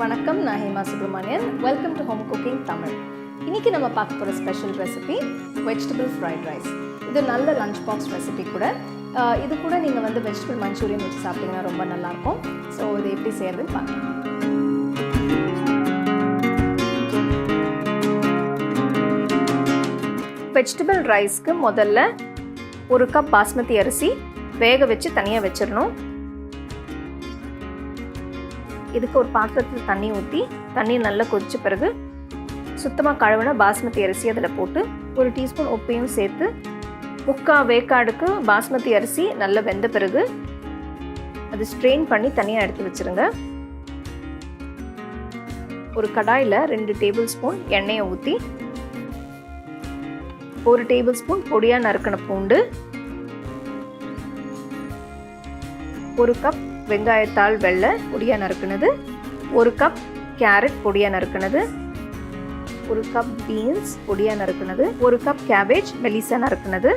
வணக்கம், நான் Hema Subramanian. Welcome to home cooking Tamil. இன்றைக்கி நம்ம பார்க்க போகிற special recipe vegetable fried rice. இது நல்ல லஞ்ச் பாக்ஸ் ரெசிபி கூட. இது கூட நீங்கள் வந்து வெஜிடபிள் மஞ்சூரியன் வச்சு சாப்பிட்டிங்கன்னா ரொம்ப நல்லாயிருக்கும். ஸோ இது எப்படி செய்கிறதுன்னு பார்க்கலாம். வெஜிடபிள் ரைஸ்க்கு முதல்ல 1 கப் பாஸ்மதி அரிசி வேக வச்சு தனியாக வச்சிடணும். இதுக்கு ஒரு பாத்திரத்தில் தண்ணி ஊற்றி தண்ணி நல்லா கொதிச்ச பிறகு சுத்தமாக கழுவின பாஸ்மதி அரிசி அதில் போட்டு 1 டீஸ்பூன் உப்பையும் சேர்த்து 3/4 வேக்காடுக்கு பாஸ்மதி அரிசி நல்லா வெந்த பிறகு அது ஸ்ட்ரெயின் பண்ணி தனியாக எடுத்து வச்சுருங்க. ஒரு கடாயில் 2 டேபிள் ஸ்பூன் எண்ணெயை ஊற்றி 1 டேபிள் ஸ்பூன் பொடியாக நறுக்கின பூண்டு, 1 கப் வெங்காயத்தாள் வெள்ளை பொடியாக நறுக்குனது, 1 கப் கேரட் பொடியாக நறுக்குனது, 1 கப் பீன்ஸ் பொடியாக நறுக்குனது, 1 கப் கேபேஜ் மெலிசா நறுக்குனது,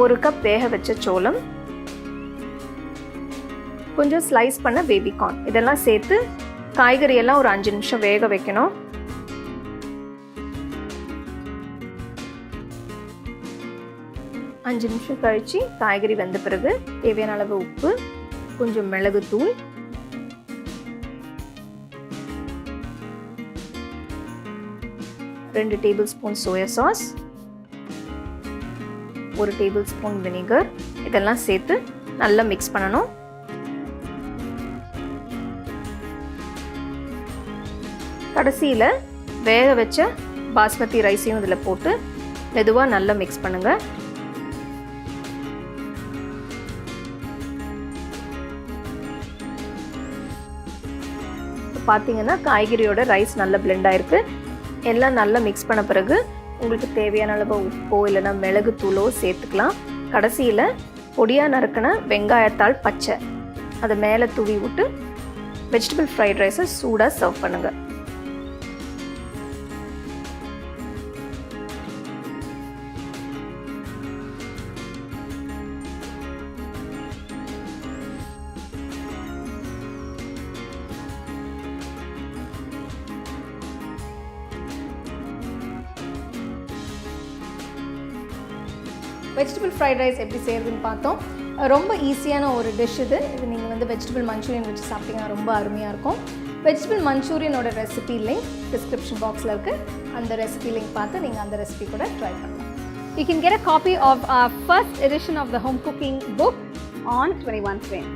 1 கப் வேக வச்ச சோளம், கொஞ்சம் ஸ்லைஸ் பண்ண பேபி கார்ன். இதெல்லாம் சேர்த்து காய்கறியெல்லாம் ஒரு 5 நிமிஷம் வேக வைக்கணும். அஞ்சு நிமிஷம் கழித்து காய்கறி வெந்த பிறகு தேவையான அளவு உப்பு, கொஞ்சம் மிளகுத்தூள், ரெண்டு table spoon soya sauce, 1 table spoon vinegar, இதெல்லாம் சேர்த்து நல்லா மிக்ஸ் பண்ணணும். கடைசியில் வேக வச்ச பாஸ்மதி ரைஸையும் இதில் போட்டு மெதுவாக நல்லா மிக்ஸ் பண்ணுங்கள். பார்த்தீங்கன்னா காய்கறியோட ரைஸ் நல்லா பிளெண்ட் ஆயிருக்கு. எல்லாம் நல்லா மிக்ஸ் பண்ண பிறகு உங்களுக்கு தேவையான அளவு உப்போ இல்லைன்னா மிளகுத்தூளோ சேர்த்துக்கலாம். கடைசியில் பொடியாக நறுக்கின வெங்காயத்தாள் பச்சை அதை மேலே தூவி விட்டு வெஜிடபிள் ஃப்ரைட் ரைஸை சூடாக சர்வ் பண்ணுங்கள். வெஜிடபிள் ஃப்ரைட் ரைஸ் எப்படி செய்கிறதுன்னு பார்த்தோம். ரொம்ப ஈஸியான ஒரு டிஷ் இது. நீங்கள் வந்து வெஜிடபிள் மஞ்சூரியன் வச்சு சாப்பிட்டீங்கன்னா ரொம்ப அருமையாக இருக்கும். வெஜிடபிள் மஞ்சூரியனோட ரெசிபி லிங்க் டிஸ்கிரிப்ஷன் பாக்ஸில் இருக்குது. அந்த ரெசிபி லிங்க் பார்த்து நீங்கள் அந்த ரெசிபி கூட ட்ரை பண்ணலாம். You can get a copy of our first edition of the home cooking book on 21 Frame.